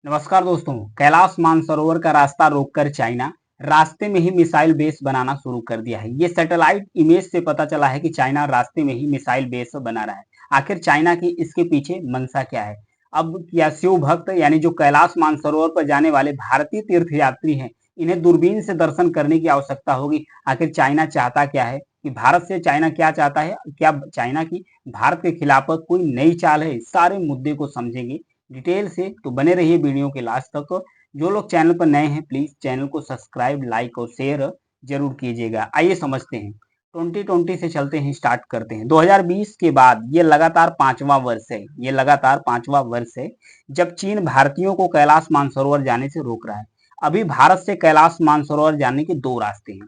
नमस्कार दोस्तों। कैलाश मानसरोवर का रास्ता रोककर चाइना रास्ते में ही मिसाइल बेस बनाना शुरू कर दिया है। ये सैटेलाइट इमेज से पता चला है कि चाइना रास्ते में ही मिसाइल बेस बना रहा है। आखिर चाइना की इसके पीछे मंशा क्या है? अब क्या शिव भक्त यानी जो कैलाश मानसरोवर पर जाने वाले भारतीय तीर्थयात्री हैं, इन्हें दूरबीन से दर्शन करने की आवश्यकता होगी? आखिर चाइना चाहता क्या है? कि भारत से चाइना क्या चाहता है? क्या चाइना की भारत के खिलाफ कोई नई चाल है? इस सारे मुद्दे को समझेंगे डिटेल से, तो बने रहिए वीडियो के लास्ट तक। जो लोग चैनल पर नए हैं प्लीज चैनल को सब्सक्राइब, लाइक और शेयर जरूर कीजिएगा। आइए समझते हैं। 2020 से चलते हैं, स्टार्ट करते हैं। 2020 के बाद ये लगातार पांचवा वर्ष है, ये लगातार पांचवा वर्ष है जब चीन भारतीयों को कैलाश मानसरोवर जाने से रोक रहा है। अभी भारत से कैलाश मानसरोवर जाने के दो रास्ते हैं।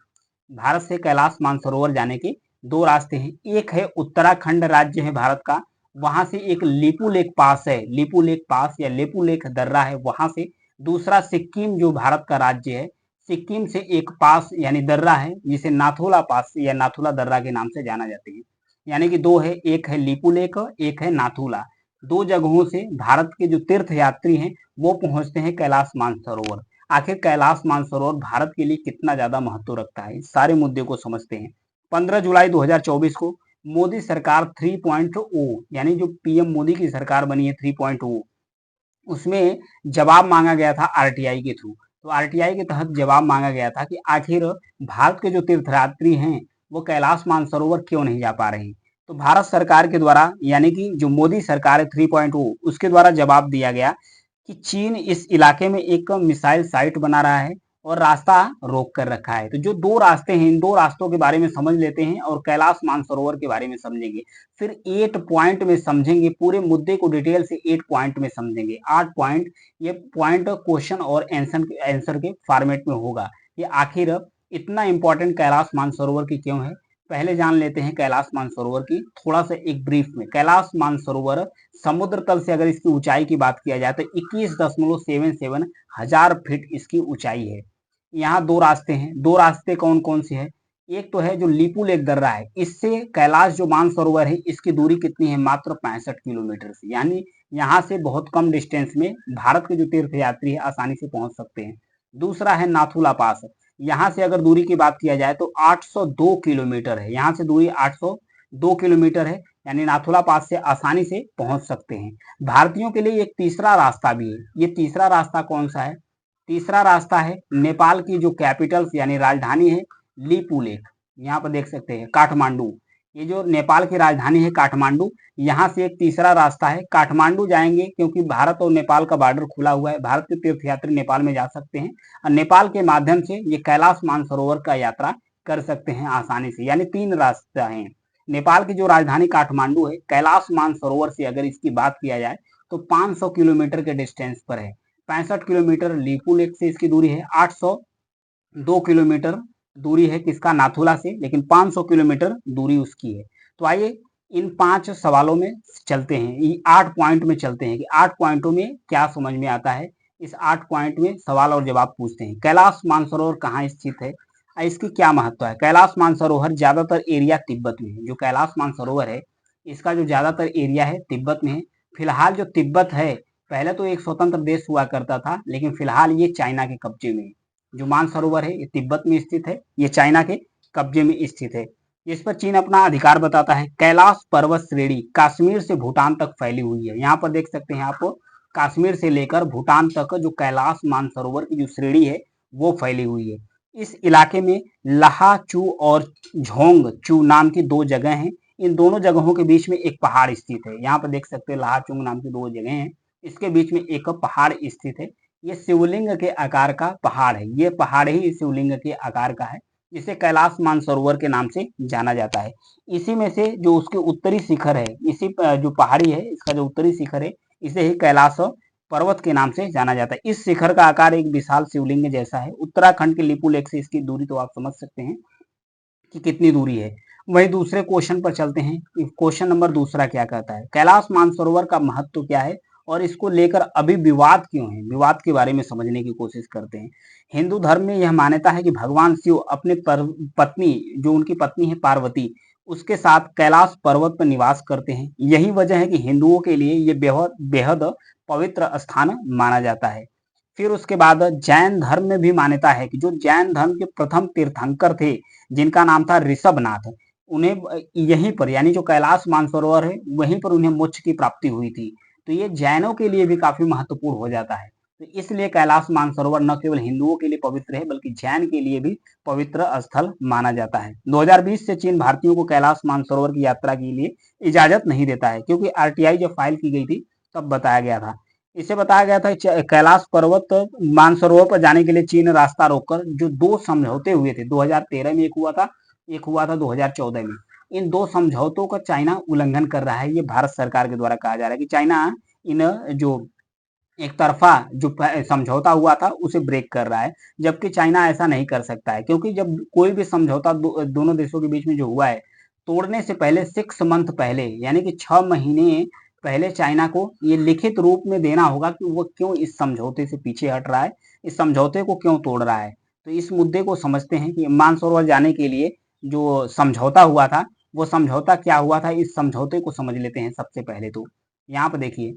भारत से कैलाश मानसरोवर जाने के दो रास्ते हैं। एक है उत्तराखंड राज्य है भारत का, वहां से एक लिपू लेक पास है, लिपू लेक पास या लिपू लेक दर्रा है वहां से। दूसरा सिक्किम जो भारत का राज्य है, सिक्किम से एक पास यानी दर्रा है जिसे नाथुला पास या नाथुला दर्रा के नाम से जाना जाते हैं। यानी कि दो है, एक है लिपू लेक, एक है नाथुला। दो जगहों से भारत के जो तीर्थ यात्री हैं वो पहुंचते हैं कैलाश मानसरोवर। आखिर कैलाश मानसरोवर भारत के लिए कितना ज्यादा महत्व रखता है, इस सारे मुद्दे को समझते हैं। 15 जुलाई 2024 को मोदी सरकार 3.0 यानी जो पीएम मोदी की सरकार बनी है 3.0, उसमें जवाब मांगा गया था आरटीआई के थ्रू। तो आरटीआई के तहत जवाब मांगा गया था कि आखिर भारत के जो तीर्थयात्री हैं वो कैलाश मानसरोवर क्यों नहीं जा पा रहे हैं। तो भारत सरकार के द्वारा यानी कि जो मोदी सरकार है 3.0, उसके द्वारा जवाब दिया गया कि चीन इस इलाके में एक मिसाइल साइट बना रहा है और रास्ता रोक कर रखा है। तो जो दो रास्ते हैं, इन दो रास्तों के बारे में समझ लेते हैं और कैलाश मानसरोवर के बारे में समझेंगे। फिर 8 पॉइंट में समझेंगे, पूरे मुद्दे को डिटेल से 8 पॉइंट में समझेंगे। 8 पॉइंट, ये पॉइंट क्वेश्चन और आंसर के फॉर्मेट में होगा। ये आखिर इतना इंपॉर्टेंट कैलाश मानसरोवर की क्यों है, पहले जान लेते हैं कैलाश मानसरोवर की थोड़ा सा एक ब्रीफ में। कैलाश मानसरोवर समुद्र तल से अगर इसकी ऊंचाई की बात किया जाए तो 21.77 हजार फीट इसकी ऊंचाई है। यहाँ दो रास्ते हैं। दो रास्ते कौन कौन से हैं? एक तो है जो लिपू लेक दर्रा है, इससे कैलाश जो मानसरोवर है इसकी दूरी कितनी है? मात्र 65 किलोमीटर से, यानी यहाँ से बहुत कम डिस्टेंस में भारत के जो तीर्थ यात्री है आसानी से पहुंच सकते हैं। दूसरा है नाथुला पास। यहाँ से अगर दूरी की बात किया जाए तो 802 किलोमीटर है, यहाँ से दूरी 802 किलोमीटर है, यानी नाथुला पास से आसानी से पहुंच सकते हैं। भारतीयों के लिए एक तीसरा रास्ता भी है। ये तीसरा रास्ता कौन सा है? तीसरा रास्ता है नेपाल की जो कैपिटल यानी राजधानी है लिपू लेक, यहाँ पर देख सकते हैं काठमांडू। ये जो नेपाल की राजधानी है काठमांडू, यहाँ से एक तीसरा रास्ता है। काठमांडू जाएंगे क्योंकि भारत और नेपाल का बॉर्डर खुला हुआ है, भारत के तीर्थयात्री नेपाल में जा सकते हैं और नेपाल के माध्यम से ये कैलाश मानसरोवर का यात्रा कर सकते हैं आसानी से। यानी तीन रास्ता हैं। नेपाल की जो राजधानी काठमांडू है, कैलाश मानसरोवर से अगर इसकी बात किया जाए तो 500 किलोमीटर के डिस्टेंस पर है। 65 किलोमीटर लिपू लेक से इसकी दूरी है, 802 किलोमीटर दूरी है किसका? नाथुला से, लेकिन 500 किलोमीटर दूरी उसकी है। तो आइए इन 5 सवालों में चलते हैं, ये 8 पॉइंट में चलते हैं कि 8 पॉइंटों में क्या समझ में आता है। इस 8 पॉइंट में सवाल और जवाब पूछते हैं। कैलाश मानसरोवर कहाँ स्थित है, इसकी क्या महत्व है? कैलाश मानसरोवर ज्यादातर एरिया तिब्बत में है। जो कैलाश मानसरोवर है इसका जो ज्यादातर एरिया है तिब्बत में है। फिलहाल जो तिब्बत है, पहले तो एक स्वतंत्र देश हुआ करता था, लेकिन फिलहाल ये चाइना के कब्जे में है। जो मानसरोवर है ये तिब्बत में स्थित है, ये चाइना के कब्जे में स्थित है। इस पर चीन अपना अधिकार बताता है। कैलाश पर्वत श्रेणी कश्मीर से भूटान तक फैली हुई है। यहाँ पर देख सकते हैं आप, कश्मीर से लेकर भूटान तक जो कैलाश मानसरोवर की जो श्रेणी है वो फैली हुई है। इस इलाके में लाहा चू और झोंग चू नाम की दो जगह हैं। इन दोनों जगहों के बीच में एक पहाड़ स्थित है। यहाँ पर देख सकते हैं लाहा चुंग नाम की दो जगह हैं, इसके बीच में एक पहाड़ स्थित है। ये शिवलिंग के आकार का पहाड़ है, ये पहाड़ ही शिवलिंग के आकार का है, जिसे कैलाश मानसरोवर के नाम से जाना जाता है। इसी में से जो उसके उत्तरी शिखर है, इसी जो पहाड़ी है इसका जो उत्तरी शिखर है, इसे ही कैलाश पर्वत के नाम से जाना जाता है। इस शिखर का आकार एक विशाल शिवलिंग जैसा है। उत्तराखंड के लिपू लेक से इसकी दूरी तो आप समझ सकते हैं कि कितनी दूरी है। वही दूसरे क्वेश्चन पर चलते हैं। क्वेश्चन नंबर दूसरा क्या कहता है? कैलाश मानसरोवर का महत्व क्या है और इसको लेकर अभी विवाद क्यों है? विवाद के बारे में समझने की कोशिश करते हैं। हिंदू धर्म में यह मान्यता है कि भगवान शिव अपने पत्नी, जो उनकी पत्नी है पार्वती, उसके साथ कैलाश पर्वत पर निवास करते हैं। यही वजह है कि हिंदुओं के लिए ये बेहद बेहद पवित्र स्थान माना जाता है। फिर उसके बाद जैन धर्म में भी मान्यता है कि जो जैन धर्म के प्रथम तीर्थंकर थे, जिनका नाम था ऋषभनाथ, उन्हें यहीं पर यानी जो कैलाश मानसरोवर है वहीं पर उन्हें मोक्ष की प्राप्ति हुई थी। तो ये जैनों के लिए भी काफी महत्वपूर्ण हो जाता है। तो इसलिए कैलाश मानसरोवर न केवल हिंदुओं के लिए पवित्र है बल्कि जैन के लिए भी पवित्र स्थल माना जाता है। 2020 से चीन भारतीयों को कैलाश मानसरोवर की यात्रा के लिए इजाजत नहीं देता है, क्योंकि आरटीआई जब फाइल की गई थी तब बताया गया था। इसे बताया गया था कैलाश पर्वत मानसरोवर पर जाने के लिए चीन रास्ता रोककर जो 2 समझौते हुए थे, 2013 में एक हुआ था 2014 में। इन 2 समझौतों का चाइना उल्लंघन कर रहा है। ये भारत सरकार के द्वारा कहा जा रहा है कि चाइना इन जो एक तरफा जो समझौता हुआ था उसे ब्रेक कर रहा है, जबकि चाइना ऐसा नहीं कर सकता है, क्योंकि जब कोई भी समझौता दोनों देशों के बीच में जो हुआ है, तोड़ने से पहले 6 मंथ पहले यानी कि 6 महीने पहले चाइना को ये लिखित रूप में देना होगा कि वो क्यों इस समझौते से पीछे हट रहा है, इस समझौते को क्यों तोड़ रहा है। तो इस मुद्दे को समझते हैं कि मानसरोवर जाने के लिए जो समझौता हुआ था, वो समझौता क्या हुआ था, इस समझौते को समझ लेते हैं सबसे पहले। तो यहाँ पर देखिए,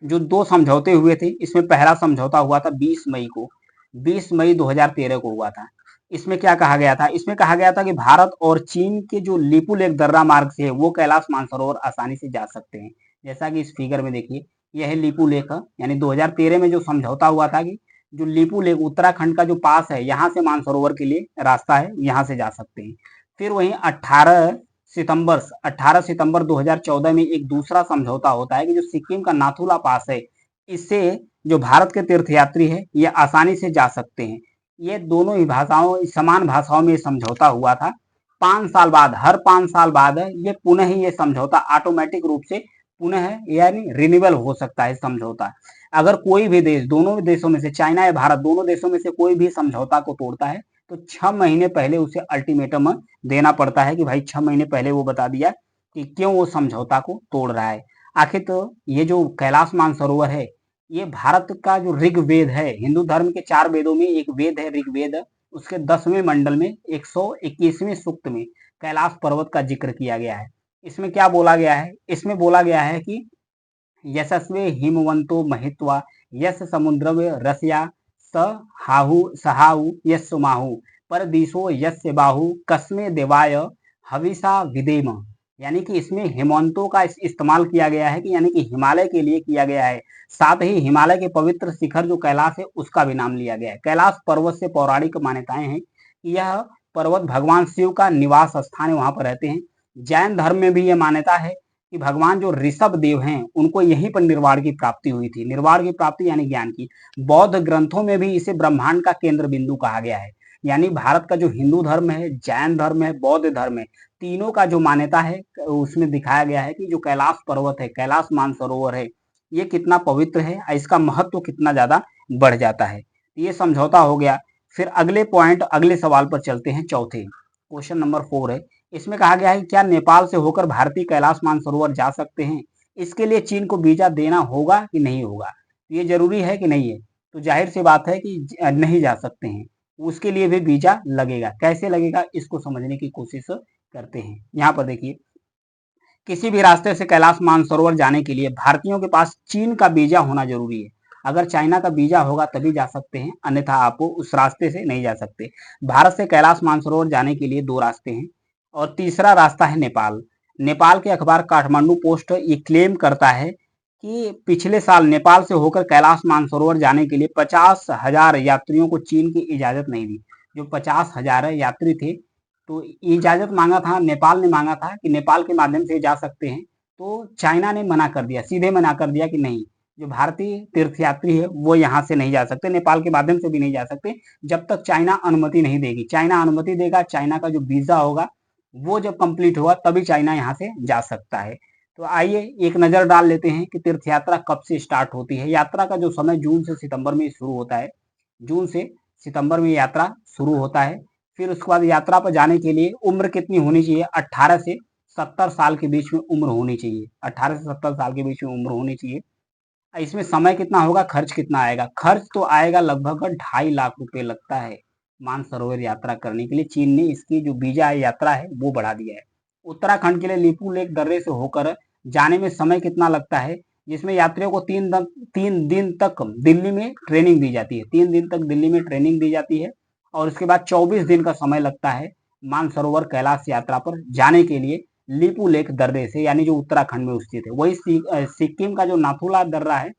जो 2 समझौते हुए थे, इसमें पहला समझौता हुआ था 20 मई को, 20 मई 2013 को हुआ था। इसमें क्या कहा गया था? इसमें कहा गया था कि भारत और चीन के जो लिपु लेक दर्रा मार्ग से है, वो कैलाश मानसरोवर आसानी से जा सकते हैं। जैसा कि इस फिगर में देखिए, यह है लिपु लेक, यानी 2013 में जो समझौता हुआ था कि जो लिपु लेक उत्तराखंड का जो पास है, यहाँ से मानसरोवर के लिए रास्ता है, यहाँ से जा सकते हैं। फिर वहीं 18 सितंबर 2014 में एक दूसरा समझौता होता है कि जो सिक्किम का नाथुला पास है, इससे जो भारत के तीर्थयात्री है ये आसानी से जा सकते हैं। ये दोनों ही भाषाओं समान भाषाओं में समझौता हुआ था। 5 साल बाद, हर 5 साल बाद ये पुनः ये समझौता ऑटोमेटिक रूप से पुनः यानी रिन्यूअल हो सकता है समझौता। अगर कोई भी देश, दोनों देशों में से चाइना या भारत, दोनों देशों में से कोई भी समझौता को तोड़ता है तो 6 महीने पहले उसे अल्टीमेटम देना पड़ता है कि भाई 6 महीने पहले वो बता दिया कि क्यों वो समझौता को तोड़ रहा है। आखिर तो ये जो कैलाश मानसरोवर है, ये भारत का जो ऋग्वेद है, हिंदू धर्म के 4 वेदों में एक वेद है ऋग्वेद, उसके 10वें मंडल में 121वें सूक्त में कैलाश पर्वत का जिक्र किया गया है। इसमें क्या बोला गया है? इसमें बोला गया है कि यशस्वे हिमवंतो महित्वा यस समुद्रव रसया स हाहु सहाहु यस्माहु परदिशो यस्य बाहु कस्मे देवाय हविषा विदेम। यानी कि इसमें हिमवंतों का इस्तेमाल किया गया है कि यानी कि हिमालय के लिए किया गया है। साथ ही हिमालय के पवित्र शिखर जो कैलाश है उसका भी नाम लिया गया है। कैलाश पर्वत से पौराणिक मान्यताएं हैं कि यह पर्वत भगवान शिव का निवास स्थान है, वहां पर रहते हैं। जैन धर्म में भी यह मान्यता है कि भगवान जो ऋषभ देव हैं उनको यहीं पर निर्वाण की प्राप्ति हुई थी। निर्वाण की प्राप्ति यानी ज्ञान की। बौद्ध ग्रंथों में भी इसे ब्रह्मांड का केंद्र बिंदु कहा गया है। यानी भारत का जो हिंदू धर्म है, जैन धर्म है, बौद्ध धर्म है, तीनों का जो मान्यता है उसमें दिखाया गया है कि जो कैलाश पर्वत है, कैलाश मानसरोवर है, ये कितना पवित्र है, इसका महत्व कितना ज्यादा बढ़ जाता है। ये समझौता हो गया। फिर अगले पॉइंट, अगले सवाल पर चलते हैं। चौथे क्वेश्चन नंबर 4 है। इसमें कहा गया है कि क्या नेपाल से होकर भारतीय कैलाश मानसरोवर जा सकते हैं? इसके लिए चीन को वीजा देना होगा कि नहीं होगा? ये जरूरी है कि नहीं है? तो जाहिर सी बात है कि नहीं जा सकते हैं। उसके लिए भी वीजा लगेगा। कैसे लगेगा इसको समझने की कोशिश करते हैं। यहाँ पर देखिए, किसी भी रास्ते से कैलाश मानसरोवर जाने के लिए भारतीयों के पास चीन का वीजा होना जरूरी है। अगर चाइना का वीजा होगा तभी जा सकते हैं, अन्यथा आप उस रास्ते से नहीं जा सकते। भारत से कैलाश मानसरोवर जाने के लिए 2 रास्ते हैं और तीसरा रास्ता है नेपाल। नेपाल के अखबार काठमांडू पोस्ट ये क्लेम करता है कि पिछले साल नेपाल से होकर कैलाश मानसरोवर जाने के लिए 50,000 यात्रियों को चीन की इजाजत नहीं दी। जो 50,000 यात्री थे, तो इजाजत मांगा था, नेपाल ने मांगा था कि नेपाल के माध्यम से जा सकते हैं। तो चाइना ने मना कर दिया, सीधे मना कर दिया कि नहीं, जो भारतीय तीर्थयात्री है वो यहाँ से नहीं जा सकते, नेपाल के माध्यम से भी नहीं जा सकते, जब तक चाइना अनुमति नहीं देगी। चाइना अनुमति देगा, चाइना का जो वीजा होगा वो जब कंप्लीट होगा तभी चाइना यहाँ से जा सकता है। तो आइए एक नजर डाल लेते हैं कि तीर्थ यात्रा कब से स्टार्ट होती है। यात्रा का जो समय जून से सितंबर में शुरू होता है। जून से सितंबर में यात्रा शुरू होता है। फिर उसके बाद यात्रा पर जाने के लिए उम्र कितनी होनी चाहिए? 18 से 70 साल के बीच में उम्र होनी चाहिए। 18 से 70 साल के बीच में उम्र होनी चाहिए। इसमें समय कितना होगा, खर्च कितना आएगा? खर्च तो आएगा लगभग 2.5 लाख रुपए लगता है मानसरोवर यात्रा करने के लिए। चीन ने इसकी जो वीजा यात्रा है वो बढ़ा दिया है। उत्तराखंड के लिए लिपू लेक दर्रे से होकर जाने में समय कितना लगता है? जिसमें यात्रियों को 3 दिन तक दिल्ली में ट्रेनिंग दी जाती है। 3 दिन तक दिल्ली में ट्रेनिंग दी जाती है और उसके बाद 24 दिन का समय लगता है मानसरोवर कैलाश यात्रा पर जाने के लिए लिपू लेक दर्रे से, यानी जो उत्तराखंड में स्थित है। वही सिक्किम का जो नाथुला दर्रा है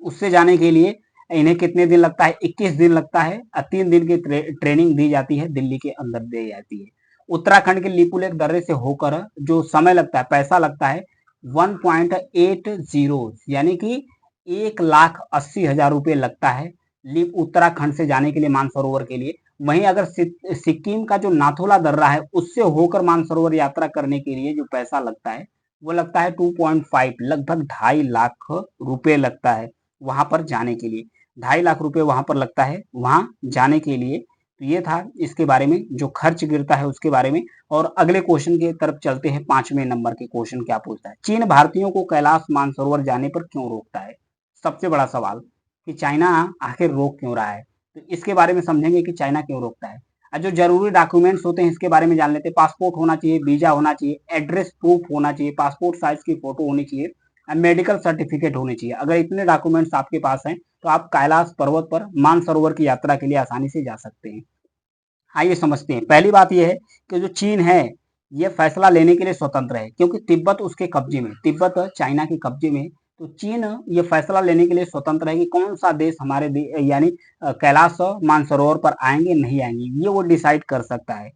उससे जाने के लिए इन्हें कितने दिन लगता है? 21 दिन लगता है। 3 दिन की ट्रेनिंग दी जाती है, दिल्ली के अंदर दी जाती है। उत्तराखंड के लिपुलेख दर्रे से होकर जो समय लगता है, पैसा लगता है 1.80, यानी कि 1,80,000 रुपये लगता है लिप उत्तराखंड से जाने के लिए मानसरोवर के लिए। वहीं अगर सिक्किम का जो नाथुला दर्रा है उससे होकर मानसरोवर यात्रा करने के लिए जो पैसा लगता है वो लगता है 2.5, लगभग 2.5 लाख रुपए लगता है वहां पर जाने के लिए। 2.5 लाख रुपए वहां पर लगता है वहां जाने के लिए। तो ये था इसके बारे में, जो खर्च गिरता है उसके बारे में। और अगले क्वेश्चन की तरफ चलते हैं। 5वें नंबर के क्वेश्चन क्या पूछता है? चीन भारतीयों को कैलाश मानसरोवर जाने पर क्यों रोकता है? सबसे बड़ा सवाल कि चाइना आखिर रोक क्यों रहा है। तो इसके बारे में समझेंगे कि चाइना क्यों रोकता है। जो जरूरी डॉक्यूमेंट्स होते हैं इसके बारे में जान लेते हैं। पासपोर्ट होना चाहिए, वीजा होना चाहिए, एड्रेस प्रूफ होना चाहिए, पासपोर्ट साइज की फोटो होनी चाहिए, मेडिकल सर्टिफिकेट होने चाहिए। अगर इतने डॉक्यूमेंट्स आपके पास हैं तो आप कैलाश पर्वत पर मानसरोवर की यात्रा के लिए आसानी से जा सकते हैं। आइए समझते हैं। पहली बात यह है कि जो चीन है ये फैसला लेने के लिए स्वतंत्र है, क्योंकि तिब्बत उसके कब्जे में, तिब्बत चाइना के कब्जे में। तो चीन ये फैसला लेने के लिए स्वतंत्र है कि कौन सा देश हमारे यानी कैलाश मानसरोवर पर आएंगे नहीं आएंगे, ये वो डिसाइड कर सकता है।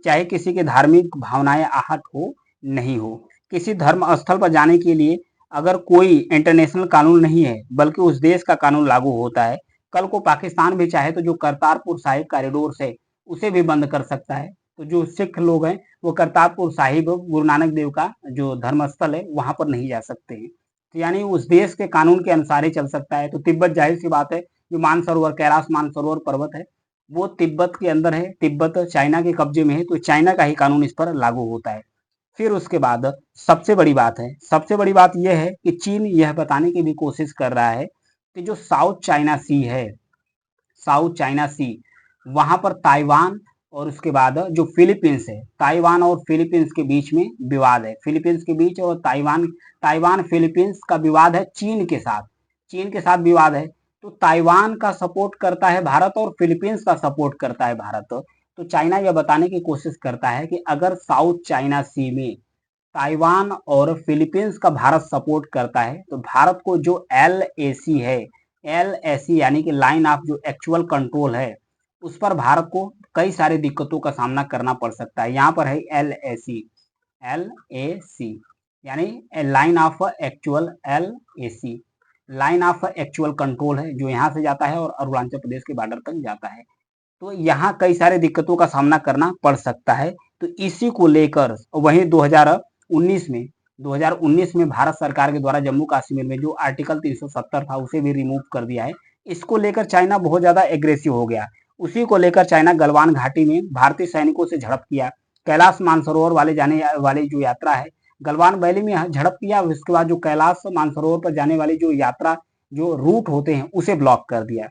चाहे किसी की धार्मिक भावनाएं आहत हो नहीं हो। किसी धर्म स्थल पर जाने के लिए अगर कोई इंटरनेशनल कानून नहीं है बल्कि उस देश का कानून लागू होता है। कल को पाकिस्तान भी चाहे तो जो करतारपुर साहिब कॉरिडोर से उसे भी बंद कर सकता है। तो जो सिख लोग हैं वो करतारपुर साहिब गुरु नानक देव का जो धर्मस्थल है वहां पर नहीं जा सकते हैं। तो यानी उस देश के कानून के अनुसार ही चल सकता है। तो तिब्बत जाहिर सी बात है, जो मानसरोवर कैलाश मानसरोवर पर्वत है वो तिब्बत के अंदर है, तिब्बत चाइना के कब्जे में है, तो चाइना का ही कानून इस पर लागू होता है। फिर उसके बाद सबसे बड़ी बात है, सबसे बड़ी बात यह है कि चीन यह बताने की भी कोशिश कर रहा है कि जो साउथ चाइना सी है, साउथ चाइना सी, वहां पर ताइवान और उसके बाद जो फिलीपींस है, ताइवान और फिलीपींस के बीच में विवाद है। फिलीपींस के बीच और ताइवान ताइवान फिलीपींस का विवाद है चीन के साथ, चीन के साथ विवाद है। तो ताइवान का सपोर्ट करता है भारत और फिलीपींस का सपोर्ट करता है भारत। तो चाइना यह बताने की कोशिश करता है कि अगर साउथ चाइना सी में ताइवान और फिलीपींस का भारत सपोर्ट करता है तो भारत को जो LAC है, LAC यानी कि लाइन ऑफ जो एक्चुअल कंट्रोल है, उस पर भारत को कई सारी दिक्कतों का सामना करना पड़ सकता है। यहाँ पर है LAC, LAC यानी line of actual, LAC line of actual control है, जो यहाँ से जाता है और अरुणाचल प्रदेश के बॉर्डर तक जाता है। तो यहाँ कई सारे दिक्कतों का सामना करना पड़ सकता है। तो इसी को लेकर वहीं 2019 में भारत सरकार के द्वारा जम्मू कश्मीर में जो आर्टिकल 370 था उसे भी रिमूव कर दिया है। इसको लेकर चाइना बहुत ज्यादा एग्रेसिव हो गया। उसी को लेकर चाइना गलवान घाटी में भारतीय सैनिकों से झड़प किया। कैलाश मानसरोवर वाले जाने वाली जो यात्रा है गलवान वैली में झड़प किया। उसके बाद जो कैलाश मानसरोवर पर जाने वाली जो यात्रा जो रूट होते हैं उसे ब्लॉक कर दिया।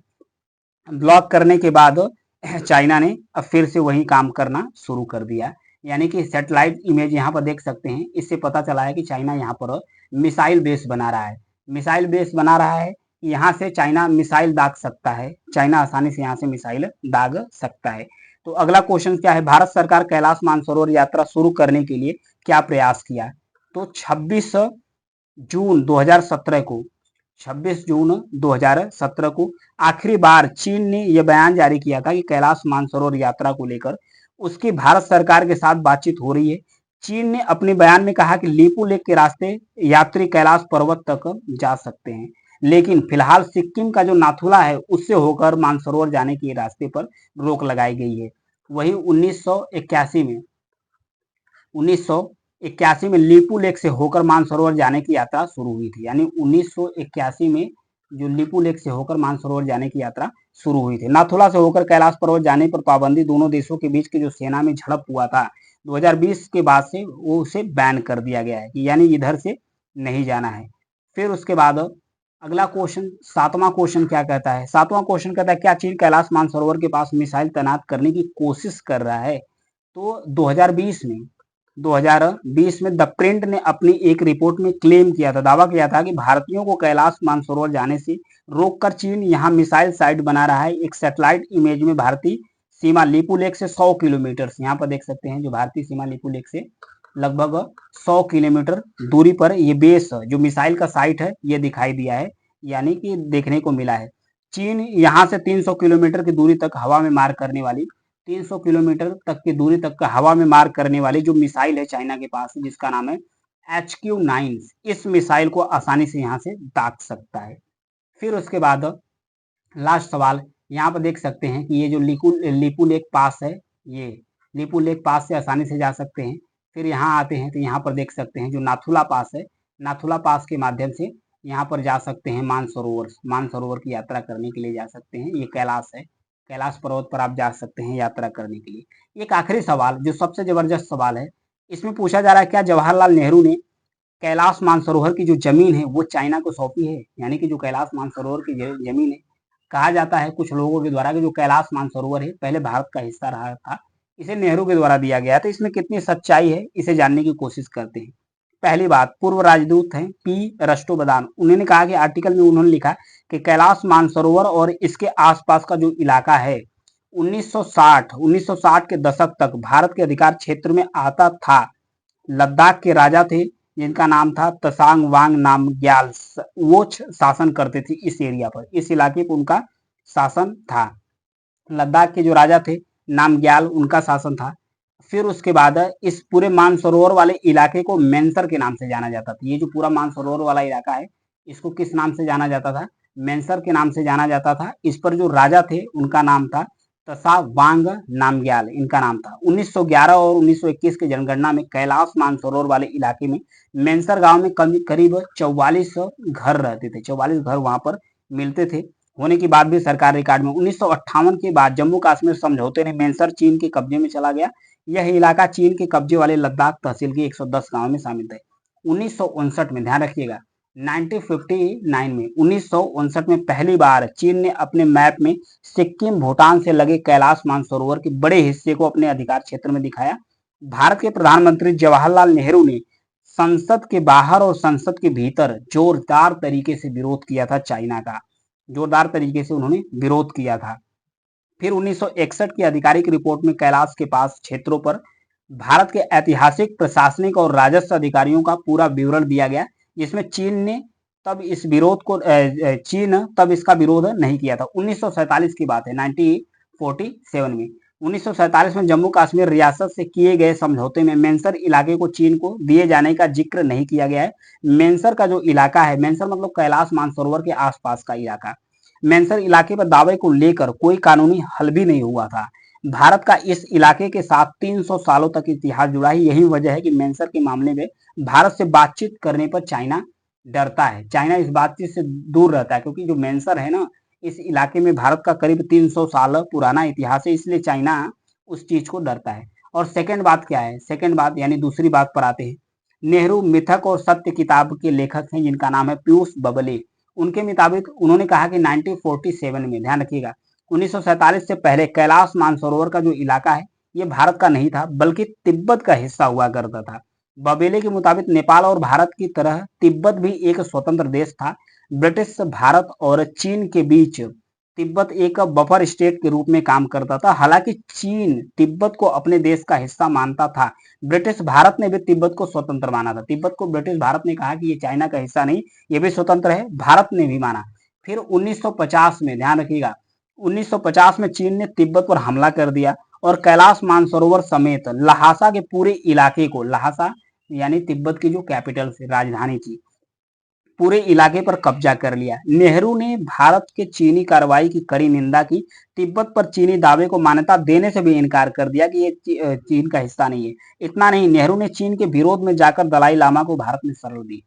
ब्लॉक करने के बाद चाइना ने अब फिर से वही काम करना शुरू कर दिया। यानी कि सैटेलाइट इमेज यहाँ पर देख सकते हैं, इससे पता चला है कि चाइना यहाँ पर मिसाइल बेस बना रहा है। मिसाइल बेस बना रहा है, यहाँ से चाइना मिसाइल दाग सकता है, चाइना आसानी से यहाँ से मिसाइल दाग सकता है। तो अगला क्वेश्चन क्या है? भारत सरकार कैलाश मानसरोवर यात्रा शुरू करने के लिए क्या प्रयास किया? तो 26 जून 2017 को आखिरी बार चीन ने यह बयान जारी किया था कि कैलाश मानसरोवर यात्रा को लेकर उसकी भारत सरकार के साथ बातचीत हो रही है। चीन ने अपने बयान में कहा कि लीपू लेक के रास्ते यात्री कैलाश पर्वत तक जा सकते हैं, लेकिन फिलहाल सिक्किम का जो नाथुला है उससे होकर मानसरोवर जाने के रास्ते पर रोक लगाई गई है। वही 1981 में लीपू लेक से होकर मानसरोवर जाने की यात्रा शुरू हुई थी। यानी 1981 में जो लीपू लेक से होकर मानसरोवर जाने की यात्रा शुरू हुई थी। नाथुला से होकर कैलाश पर्वत जाने पर पाबंदी दोनों देशों के बीच की जो सेना में झड़प हुआ था 2020 के बाद से वो उसे बैन कर दिया गया है कि यानी इधर से नहीं जाना है। फिर उसके बाद अगला क्वेश्चन, 7वां क्वेश्चन क्या कहता है? 7वां क्वेश्चन कहता है क्या चीन कैलाश मानसरोवर के पास मिसाइल तैनात करने की कोशिश कर रहा है? तो 2020 2020 में द प्रिंट ने अपनी एक रिपोर्ट में क्लेम किया था, दावा किया था कि भारतीयों को कैलाश मानसरोवर जाने से रोककर चीन यहां मिसाइल साइट बना रहा है। एक सैटेलाइट इमेज में भारतीय सीमा लिपुलेख से 100 किलोमीटर, यहाँ पर देख सकते हैं जो भारतीय सीमा लिपुलेख से लगभग 100 किलोमीटर दूरी पर ये बेस जो मिसाइल का साइट है ये दिखाई दिया है, यानी कि देखने को मिला है। चीन यहाँ से 300 किलोमीटर की दूरी तक हवा में मार करने वाली 300 किलोमीटर तक की दूरी तक का हवा में मार करने वाली जो मिसाइल है चाइना के पास, जिसका नाम है HQ-9, इस मिसाइल को आसानी से यहाँ से दाग सकता है। फिर उसके बाद लास्ट सवाल, यहाँ पर देख सकते हैं कि ये जो लिपुलेख पास है, ये लिपुलेख पास से आसानी से जा सकते हैं। फिर यहाँ आते हैं तो यहाँ पर देख सकते हैं जो नाथुला पास है, नाथुला पास के माध्यम से यहाँ पर जा सकते हैं मानसरोवर की यात्रा करने के लिए जा सकते हैं। ये कैलाश है, कैलाश पर्वत पर आप जा सकते हैं यात्रा करने के लिए। एक आखिरी सवाल जो सबसे जबरदस्त सवाल है, इसमें पूछा जा रहा है क्या जवाहरलाल नेहरू ने कैलाश मानसरोवर की जो जमीन है वो चाइना को सौंपी है? यानी कि जो कैलाश मानसरोवर की जमीन है, कहा जाता है कुछ लोगों के द्वारा कि जो कैलाश मानसरोवर है पहले भारत का हिस्सा रहा था, इसे नेहरू के द्वारा दिया गया था। इसमें कितनी सच्चाई है इसे जानने की कोशिश करते हैं। पहली बात, पूर्व राजदूत हैं पी रस्टोबदान, उन्होंने कहा कि आर्टिकल में उन्होंने लिखा कि कैलाश मानसरोवर और इसके आसपास का जो इलाका है 1960 के दशक तक भारत के अधिकार क्षेत्र में आता था। लद्दाख के राजा थे जिनका नाम था तसांग वांग नामग्याल, वो शासन करते थे इस एरिया पर, इस इलाके पर उनका शासन था। लद्दाख के जो राजा थे नामग्याल, उनका शासन था। फिर उसके बाद इस पूरे मानसरोवर वाले इलाके को मेंसर के नाम से जाना जाता था। ये जो पूरा मानसरोवर वाला इलाका है इसको किस नाम से जाना जाता था? मेंसर के नाम से जाना जाता था। इस पर जो राजा थे उनका नाम था तसा वांग नामग्याल, इनका नाम था। 1911 और 1921 की जनगणना में कैलाश मानसरोवर वाले इलाके में मेंसर गांव में करीब 44 घर रहते थे, 44 घर वहां पर मिलते थे। होने के बाद भी सरकार रिकॉर्ड में 1958 के बाद जम्मू कश्मीर समझौते ने मेंसर चीन के कब्जे में चला गया। यह इलाका चीन के कब्जे वाले लद्दाख तहसील के 110 गांव में शामिल थे। 1959 में, ध्यान रखिएगा, 1959 में पहली बार चीन ने अपने मैप में सिक्किम भूटान से लगे कैलाश मानसरोवर के बड़े हिस्से को अपने अधिकार क्षेत्र में दिखाया। भारत के प्रधानमंत्री जवाहरलाल नेहरू ने संसद के बाहर और संसद के भीतर जोरदार तरीके से विरोध किया था चाइना का, जोरदार तरीके से उन्होंने विरोध किया था। फिर 1961 की आधिकारिक रिपोर्ट में कैलाश के पास क्षेत्रों पर भारत के ऐतिहासिक, प्रशासनिक और राजस्व अधिकारियों का पूरा विवरण दिया गया, जिसमें चीन तब इसका विरोध नहीं किया था। 1947 की बात है, 1947 में 1947 में जम्मू कश्मीर रियासत से किए गए समझौते में मेंसर इलाके को चीन को दिए जाने का जिक्र नहीं किया गया है। मेंसर का जो इलाका है, मेंसर मतलब कैलाश मानसरोवर के आसपास का इलाका, मेंसर इलाके पर दावे को लेकर कोई कानूनी हल भी नहीं हुआ था। भारत का इस इलाके के साथ 300 सालों तक इतिहास जुड़ा है। यही वजह है कि मेंसर के मामले में भारत से बातचीत करने पर चाइना डरता है, चाइना इस बातचीत से दूर रहता है, क्योंकि जो मेंसर है ना, इस इलाके में भारत का करीब 300 साल पुराना इतिहास है, इसलिए चाइना उस चीज को डरता है। और सेकेंड बात क्या है? सेकेंड बात यानी दूसरी बात पर आते हैं। नेहरू मिथक और सत्य किताब के लेखक हैं जिनका नाम है पीयूष बबले। उनके मुताबिक उन्होंने कहा कि 1947 में, ध्यान रखिएगा, 1947 से पहले कैलाश मानसरोवर का जो इलाका है ये भारत का नहीं था, बल्कि तिब्बत का हिस्सा हुआ करता था। बबेले के मुताबिक नेपाल और भारत की तरह तिब्बत भी एक स्वतंत्र देश था। ब्रिटिश भारत और चीन के बीच तिब्बत एक बफर स्टेट के रूप में काम करता था। हालांकि चीन तिब्बत को अपने देश का हिस्सा मानता था, ब्रिटिश भारत ने भी तिब्बत को स्वतंत्र माना था। तिब्बत को ब्रिटिश भारत ने कहा कि ये चाइना का हिस्सा नहीं, ये भी स्वतंत्र है, भारत ने भी माना। फिर 1950 में, ध्यान रखिएगा, 1950 में चीन ने तिब्बत पर हमला कर दिया और कैलाश मानसरोवर समेत लहासा के पूरे इलाके को, लहासा यानी तिब्बत की जो कैपिटल से राजधानी थी, पूरे इलाके पर कब्जा कर लिया। नेहरू ने भारत के चीनी कार्रवाई की कड़ी निंदा की। तिब्बत पर चीनी दावे को मान्यता देने से भी इनकार कर दिया कि ये चीन का हिस्सा नहीं है। इतना नहीं, नेहरू ने चीन के विरोध में जाकर दलाई लामा को भारत में शरण दी,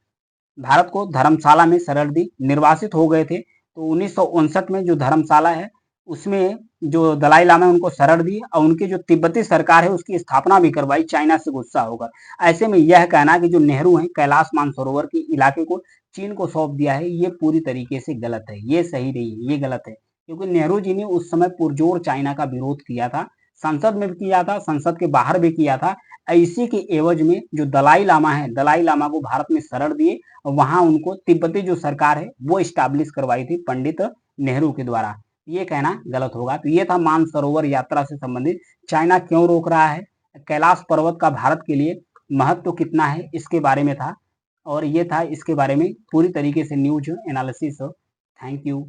भारत को धर्मशाला में शरण दी। निर्वासित हो गए थे तो 1959 में जो धर्मशाला है उसमें जो दलाई लामा उनको शरण दी और उनकी जो तिब्बती सरकार है उसकी स्थापना भी करवाई, चाइना से गुस्सा होकर। ऐसे में यह कहना कि जो नेहरू है कैलाश मानसरोवर के इलाके को चीन को सौंप दिया है, ये पूरी तरीके से गलत है, ये सही नहीं है, ये गलत है। क्योंकि नेहरू जी ने उस समय पुरजोर चाइना का विरोध किया था, संसद में भी किया था, संसद के बाहर भी किया था। इसी के एवज में जो दलाई लामा है, दलाई लामा को भारत में शरण दिए और वहाँ उनको तिब्बती जो सरकार है वो इस्टैब्लिश करवाई थी पंडित नेहरू के द्वारा। ये कहना गलत होगा। तो ये था मानसरोवर यात्रा से संबंधित। चाइना क्यों रोक रहा है, कैलाश पर्वत का भारत के लिए महत्व कितना है, इसके बारे में था। और ये था इसके बारे में पूरी तरीके से न्यूज एनालिसिस। Thank you.